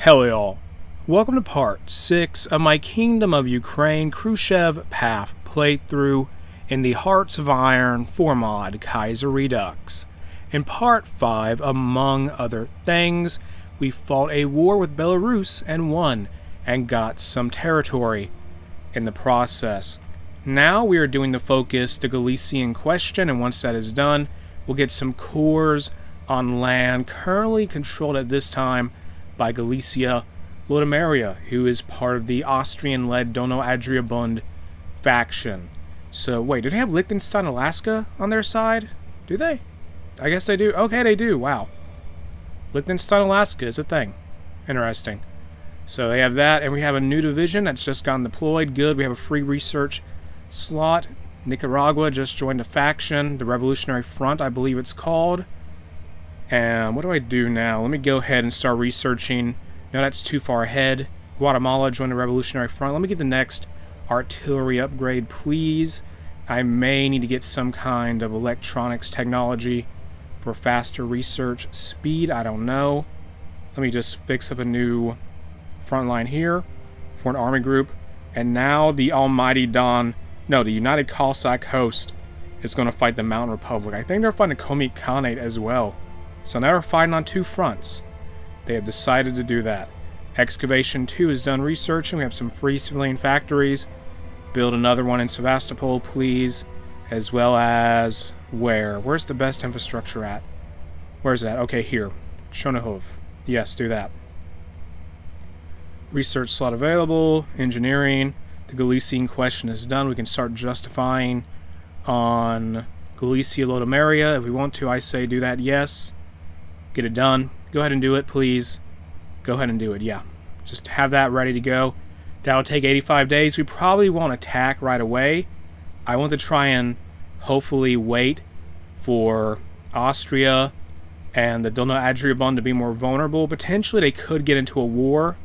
Hello y'all. Welcome to part 6 of my Kingdom of Ukraine Khrushchev path playthrough in the Hearts of Iron 4 mod Kaiserredux. In part 5, among other things, we fought a war with Belarus and won, and got some territory in the process. Now we are doing the focus, the Galician question, and once that is done, we'll get some cores on land currently controlled at this time by Galicia Lodomeria, who is part of the Austrian-led Dono Adriabund faction. So, wait, do they have Liechtenstein, Alaska on their side? Do they? I guess they do. Okay, they do. Wow. Liechtenstein, Alaska is a thing. Interesting. So they have that, and we have a new division that's just gotten deployed. Good. We have a free research slot. Nicaragua just joined a faction, the Revolutionary Front, I believe it's called. And what do I do now? Let me go ahead and start researching. No, that's too far ahead. Guatemala joined the Revolutionary Front. Let me get the next artillery upgrade, please. I may need to get some kind of electronics technology for faster research speed. I don't know. Let me just fix up a new front line here for an army group. And now the almighty the United Cossack host is going to fight the Mountain Republic. I think they're fighting the Comic Khanate as well. So now we're fighting on two fronts. They have decided to do that. Excavation 2 is done researching. We have some free civilian factories. Build another one in Sevastopol, please. As well as where? Where's the best infrastructure at? Where's that? Okay, here. Chernihiv. Yes, do that. Research slot available. Engineering. The Galician question is done. We can start justifying on Galicia Lodomeria. If we want to, I say do that, yes. Get it done. Go ahead and do it, please. Go ahead and do it, yeah. Just have that ready to go. That'll take 85 days. We probably won't attack right away. I want to try and hopefully wait for Austria and the Dono Adriabund to be more vulnerable. Potentially they could get into a war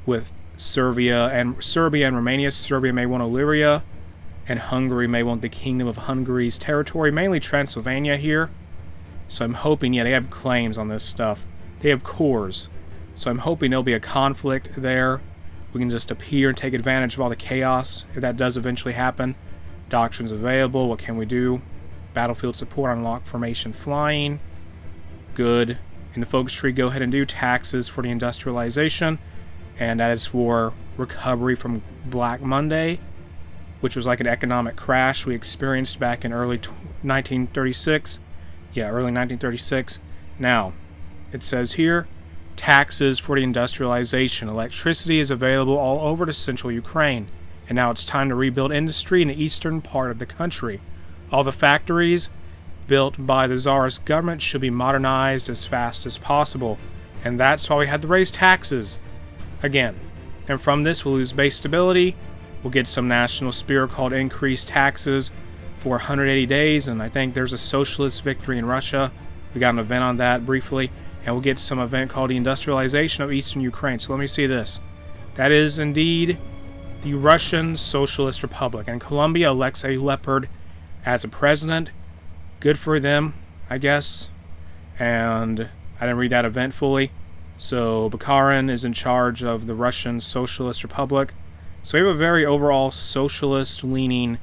with Serbia and Romania. Serbia may want Illyria, and Hungary may want the Kingdom of Hungary's territory, mainly Transylvania here. So I'm hoping, yeah, they have claims on this stuff. They have cores. So I'm hoping there'll be a conflict there. We can just appear and take advantage of all the chaos if that does eventually happen. Doctrines available. What can we do? Battlefield support, unlock formation flying. Good. In the focus tree, go ahead and do taxes for the industrialization. And that is for recovery from Black Monday, which was like an economic crash we experienced back in early 1936. Yeah, early 1936. Now, it says here, taxes for the industrialization. Electricity is available all over the central Ukraine, and now it's time to rebuild industry in the eastern part of the country. All the factories built by the Tsarist government should be modernized as fast as possible, and that's why we had to raise taxes again. And from this, we'll lose base stability. We'll get some national spirit called increased taxes for 180 days, and I think there's a socialist victory in Russia. We got an event on that briefly, and we'll get some event called the industrialization of eastern Ukraine. So let me see this. That is indeed the Russian Socialist Republic, and Colombia elects a leopard as a president. Good for them, I guess. And I didn't read that event fully. So Bukharin is in charge of the Russian Socialist Republic. So we have a very overall socialist-leaning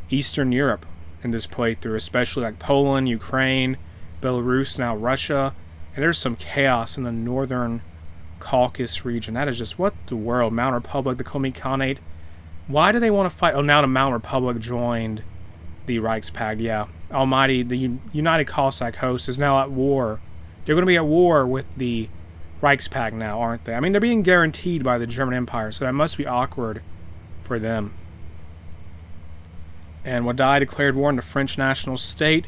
Eastern Europe in this playthrough, especially like Poland, Ukraine, Belarus, now Russia, and there's some chaos in the northern Caucasus region. That is just, what the world? Mountain Republic, the Comic Khanate. Why do they want to fight? Oh, now the Mountain Republic joined the Reichspakt. Yeah, almighty, the United Cossack host is now at war. They're going to be at war with the Reichspakt now, aren't they? I mean, they're being guaranteed by the German Empire, so that must be awkward for them. And Wadai declared war on the French national state.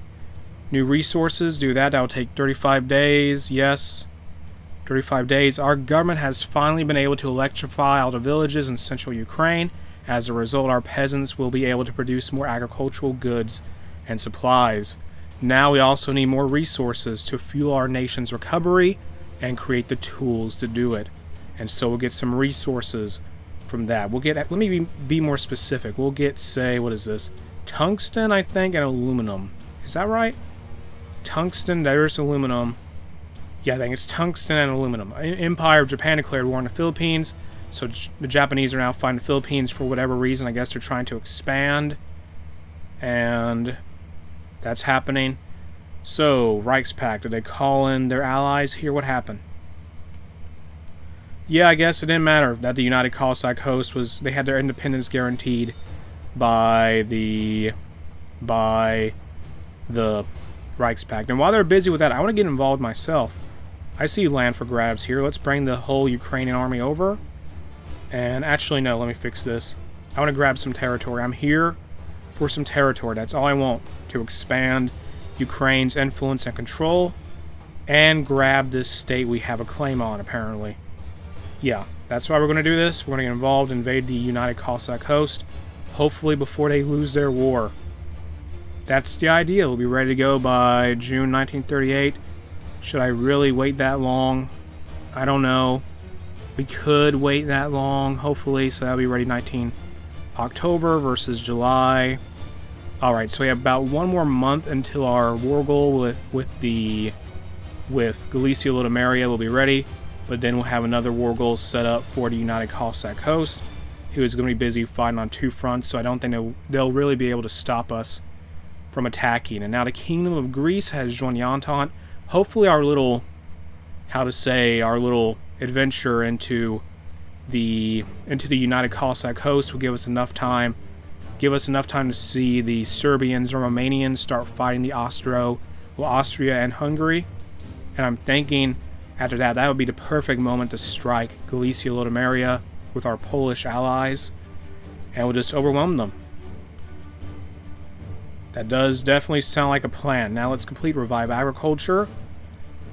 New resources, do that. That'll take 35 days. Yes. 35 days. Our government has finally been able to electrify all the villages in central Ukraine. As a result, our peasants will be able to produce more agricultural goods and supplies. Now we also need more resources to fuel our nation's recovery and create the tools to do it. And so we'll get some resources from that. We'll get, let me be more specific. We'll get, say, what is this? Tungsten, I think, and aluminum. Is that right? Tungsten, there's aluminum. Yeah, I think it's tungsten and aluminum. Empire of Japan declared war on the Philippines, so the Japanese are now fighting the Philippines for whatever reason. I guess they're trying to expand, and that's happening. So, Reichspakt, did they call in their allies here? What happened? Yeah, I guess it didn't matter that the United Cossack host was... They had their independence guaranteed by the Reichspakt. And while they're busy with that, I want to get involved myself. I see land for grabs here. Let's bring the whole Ukrainian army over. And actually, no, let me fix this. I want to grab some territory. I'm here for some territory. That's all I want. To expand Ukraine's influence and control. And grab this state we have a claim on, apparently. Yeah, that's why we're going to do this. We're going to get involved, invade the United Cossack host. Hopefully before they lose their war. That's the idea. We'll be ready to go by June 1938. Should I really wait that long? I don't know. We could wait that long, hopefully, so that'll be ready 19 October versus July. Alright, so we have about one more month until our war goal with Galicia Lodomeria will be ready. But then we'll have another war goal set up for the United Cossack host, who is going to be busy fighting on two fronts, so I don't think they'll really be able to stop us from attacking. And now the Kingdom of Greece has joined the Entente. Hopefully our little, our little adventure into the United Cossack host will give us enough time to see the Serbians and Romanians start fighting the Austria and Hungary. And I'm thinking after that would be the perfect moment to strike Galicia Lodomeria with our Polish allies, and we'll just overwhelm them. That does definitely sound like a plan. Now let's complete Revive Agriculture.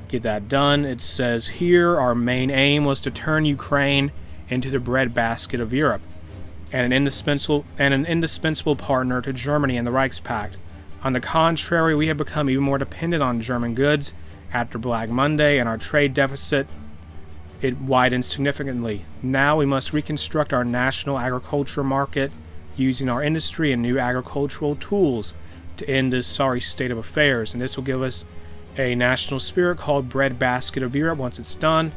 Get that done. It says here our main aim was to turn Ukraine into the breadbasket of Europe, and an indispensable partner to Germany and the Reichspakt. On the contrary, we have become even more dependent on German goods after Black Monday, and our trade deficit, it widened significantly. Now we must reconstruct our national agriculture market using our industry and new agricultural tools to end this sorry state of affairs. And this will give us a national spirit called Breadbasket of Europe once it's done.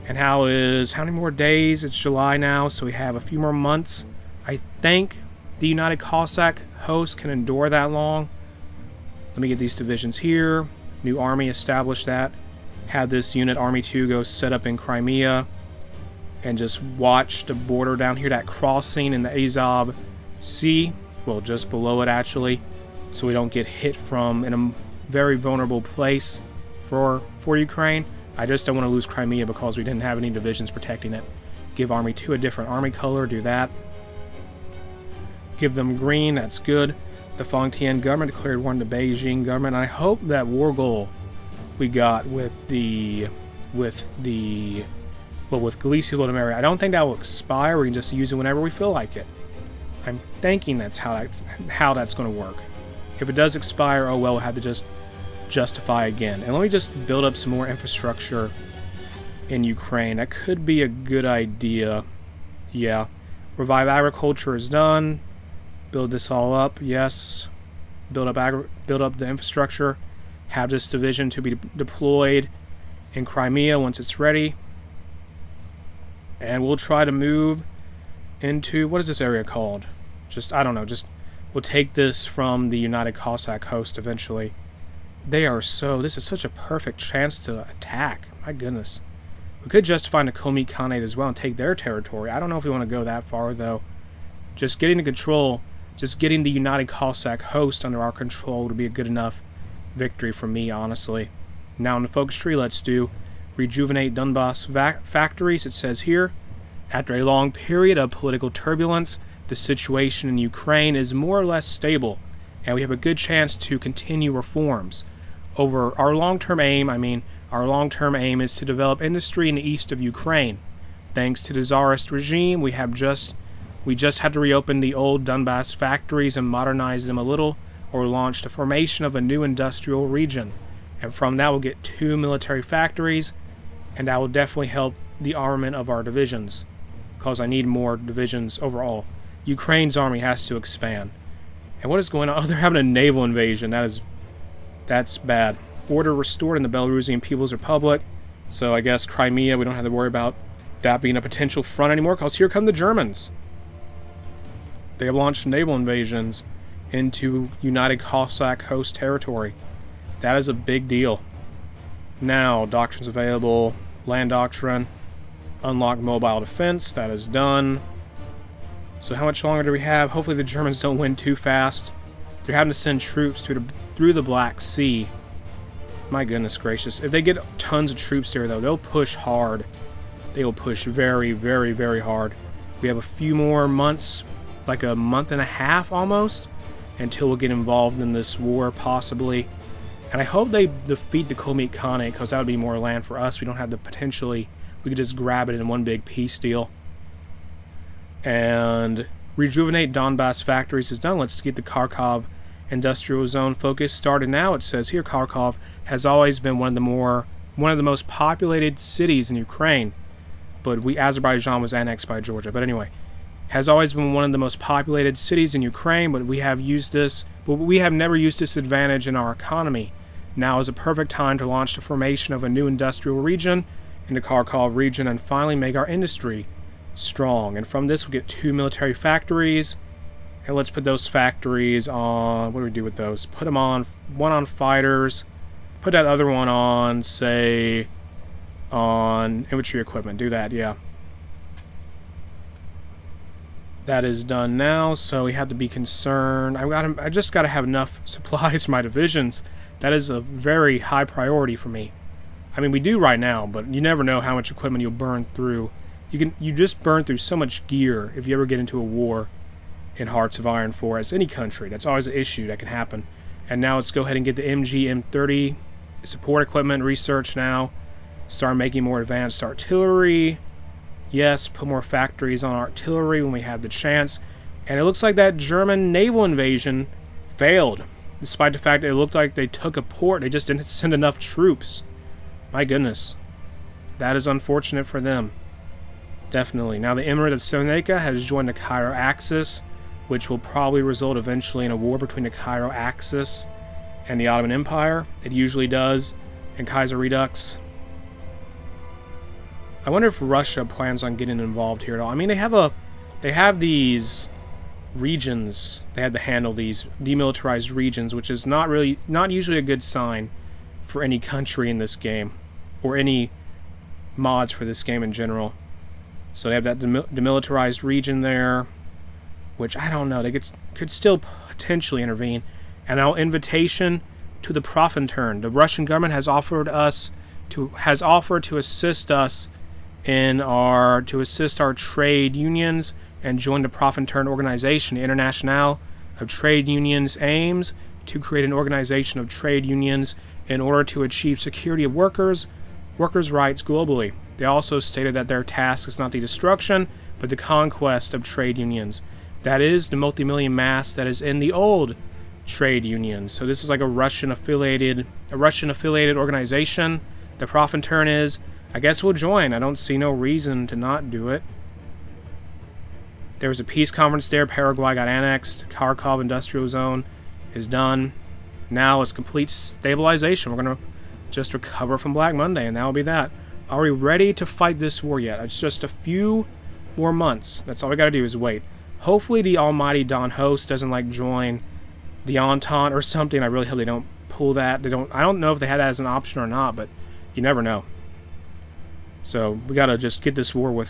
And how many more days? It's July now, so we have a few more months. I think the United Cossack host can endure that long. Let me get these divisions here. New army, establish that. Have this unit, Army 2, go set up in Crimea. And just watch the border down here, that crossing in the Azov Sea. Well, just below it, actually. So we don't get hit from in a very vulnerable place for Ukraine. I just don't want to lose Crimea because we didn't have any divisions protecting it. Give Army 2 a different army color, do that. Give them green, that's good. The Fengtian government declared war on the Beijing government. I hope that war goal we got with Galicia Lodomeria, I don't think that will expire. We can just use it whenever we feel like it. I'm thinking that's how that's going to work. If it does expire, oh well, we'll have to just justify again. And let me just build up some more infrastructure in Ukraine. That could be a good idea. Yeah. Revive Agriculture is done. Build this all up, yes. Build up the infrastructure. Have this division to be deployed in Crimea once it's ready. And we'll try to move into, what is this area called? I don't know, we'll take this from the United Cossack host eventually. This is such a perfect chance to attack. My goodness. We could justify the Komi Khanate as well and take their territory. I don't know if we want to go that far, though. Just getting the United Cossack host under our control would be a good enough victory for me, honestly. Now in the focus tree, let's do rejuvenate Donbass factories. It says here, after a long period of political turbulence, the situation in Ukraine is more or less stable, and we have a good chance to continue reforms. Our long-term aim is to develop industry in the east of Ukraine. Thanks to the Tsarist regime, we just had to reopen the old Donbass factories and modernize them a little, or launch the formation of a new industrial region. And from that we'll get 2 military factories, and that will definitely help the armament of our divisions, because I need more divisions overall. Ukraine's army has to expand. And what is going on? Oh, they're having a naval invasion. That's bad. order restored in the Belarusian People's Republic. So I guess Crimea, we don't have to worry about that being a potential front anymore, because here come the Germans. They have launched naval invasions into United Cossack host territory. That is a big deal. Now, doctrines available, land doctrine, unlock mobile defense, that is done. So how much longer do we have? Hopefully the Germans don't win too fast. They're having to send troops through the Black Sea. My goodness gracious. If they get tons of troops there, though, they'll push hard. They will push very, very, very hard. We have a few more months, like a month and a half almost, until we'll get involved in this war, possibly. And I hope they defeat the Komet Khanate, because that would be more land for us. We don't have the potentially... We could just grab it in one big peace deal. And rejuvenate Donbass factories is done. Let's get the Kharkov industrial zone focus started now. It says here Kharkov has always been one of the most populated cities in Ukraine. But Azerbaijan was annexed by Georgia. But anyway, has always been one of the most populated cities in Ukraine, but we have never used this advantage in our economy. Now is a perfect time to launch the formation of a new industrial region in the Kharkov region and finally make our industry strong. And from this, we'll get 2 military factories. And let's put those factories on... What do we do with those? Put them on... One on fighters. Put that other one on, say... on infantry equipment. Do that, yeah. That is done now, so we have to be concerned. I just got to have enough supplies for my divisions. That is a very high priority for me. I mean, we do right now, but you never know how much equipment you'll burn through. You just burn through so much gear if you ever get into a war in Hearts of Iron 4 as any country. That's always an issue that can happen. And now let's go ahead and get the MG M30 support equipment research now. Start making more advanced artillery. Yes, put more factories on artillery when we have the chance. And it looks like that German naval invasion failed. Despite the fact that it looked like they took a port, they just didn't send enough troops. My goodness. That is unfortunate for them. Definitely. Now the Emirate of Cyrenaica has joined the Cairo Axis, which will probably result eventually in a war between the Cairo Axis and the Ottoman Empire. It usually does in Kaiserredux. I wonder if Russia plans on getting involved here at all. I mean, they have these regions. They had to handle these demilitarized regions, which is not usually a good sign for any country in this game, or any mods for this game in general. So they have that demilitarized region there, which I don't know. They could still potentially intervene. And now invitation to the Profintern. The Russian government has offered to assist us to assist our trade unions and join the Profintern organization. The International of Trade Unions aims to create an organization of trade unions in order to achieve security of workers' rights globally. They also stated that their task is not the destruction, but the conquest of trade unions. That is the multi-million mass that is in the old trade unions. So this is like a Russian-affiliated organization. The Profintern is. I guess we'll join. I don't see no reason to not do it. There was a peace conference there. Paraguay got annexed. Kharkov industrial zone is done. Now it's complete stabilization. We're going to just recover from Black Monday, and that will be that. Are we ready to fight this war yet? It's just a few more months. That's all we got to do is wait. Hopefully the almighty Don Host doesn't join the Entente or something. I really hope they don't pull that. I don't know if they had that as an option or not, but you never know. So we gotta just get this war we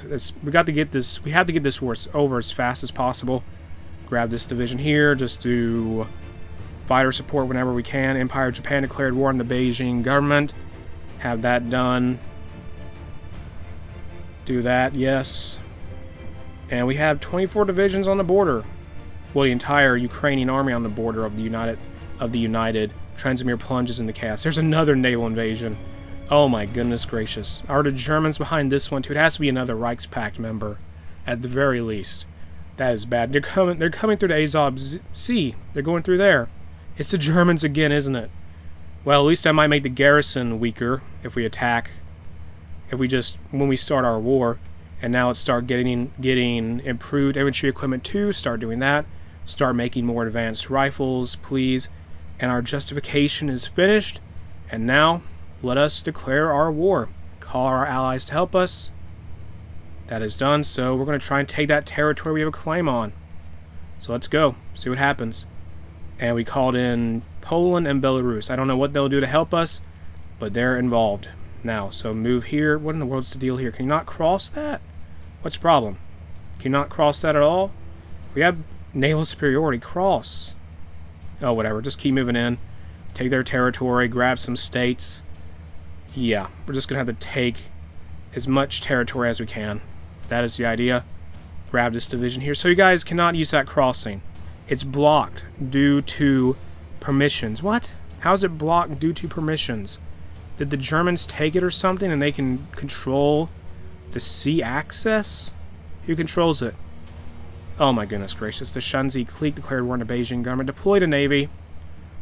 have to get this war over as fast as possible. Grab this division here, just do fighter support whenever we can. Empire of Japan declared war on the Beijing government. Have that done. Do that, yes. And we have 24 divisions on the border. Well, the entire Ukrainian army on the border of the United. Transimir plunges into chaos. There's another naval invasion. Oh my goodness gracious. Are the Germans behind this one too? It has to be another Reichspakt member, at the very least. That is bad. They're coming through the Azov Sea. They're going through there. It's the Germans again, isn't it? Well, at least that might make the garrison weaker if we attack. When we start our war. And now let's start getting improved infantry equipment too. Start doing that. Start making more advanced rifles, please. And our justification is finished. And now, let us declare our war. Call our allies to help us. That is done, so we're going to try and take that territory we have a claim on. So let's go, see what happens. And we called in Poland and Belarus. I don't know what they'll do to help us, but they're involved now. So move here. What in the world's the deal here? Can you not cross that? What's the problem? Can you not cross that at all? We have naval superiority. Cross. Oh, whatever. Just keep moving in. Take their territory. Grab some states. Yeah, we're just going to have to take as much territory as we can. That is the idea. Grab this division here. So you guys cannot use that crossing. It's blocked due to permissions. What? How is it blocked due to permissions? Did the Germans take it or something and they can control the sea access? Who controls it? Oh my goodness gracious. The Shanxi clique declared war on the Beijing government. Deployed a navy.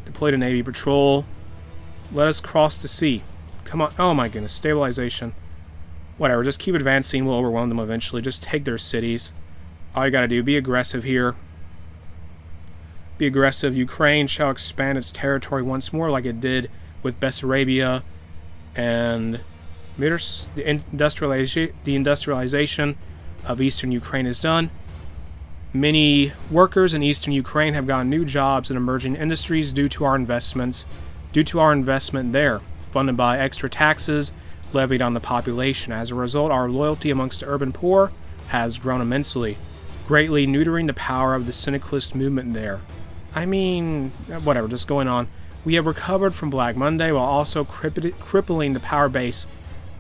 Deployed a navy patrol. Let us cross the sea. Come on. Oh my goodness. Stabilization. Whatever. Just keep advancing. We'll overwhelm them eventually. Just take their cities. All you gotta do. Be aggressive here. Be aggressive. Ukraine shall expand its territory once more like it did with Bessarabia and the industrialization of eastern Ukraine is done. Many workers in eastern Ukraine have gotten new jobs in emerging industries due to our investment there, funded by extra taxes levied on the population. As a result, our loyalty amongst the urban poor has grown immensely, greatly neutering the power of the syndicalist movement there. I mean, whatever, just going on. We have recovered from Black Monday while also crippling the power base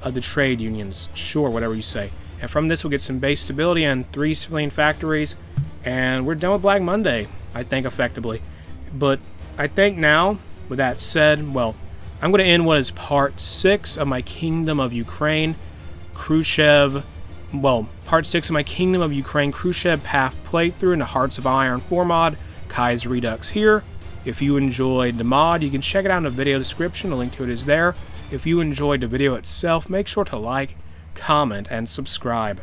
of the trade unions. Sure, whatever you say. And from this, we'll get some base stability and 3 civilian factories. And we're done with Black Monday, I think, effectively. But I think now, with that said, well, I'm going to end what is part 6 of my Kingdom of Ukraine. Khrushchev, well, part 6 of my Kingdom of Ukraine Khrushchev path playthrough in the Hearts of Iron 4 mod. Kaiserredux here. If you enjoyed the mod, you can check it out in the video description. A link to it is there. If you enjoyed the video itself, make sure to like, comment, and subscribe.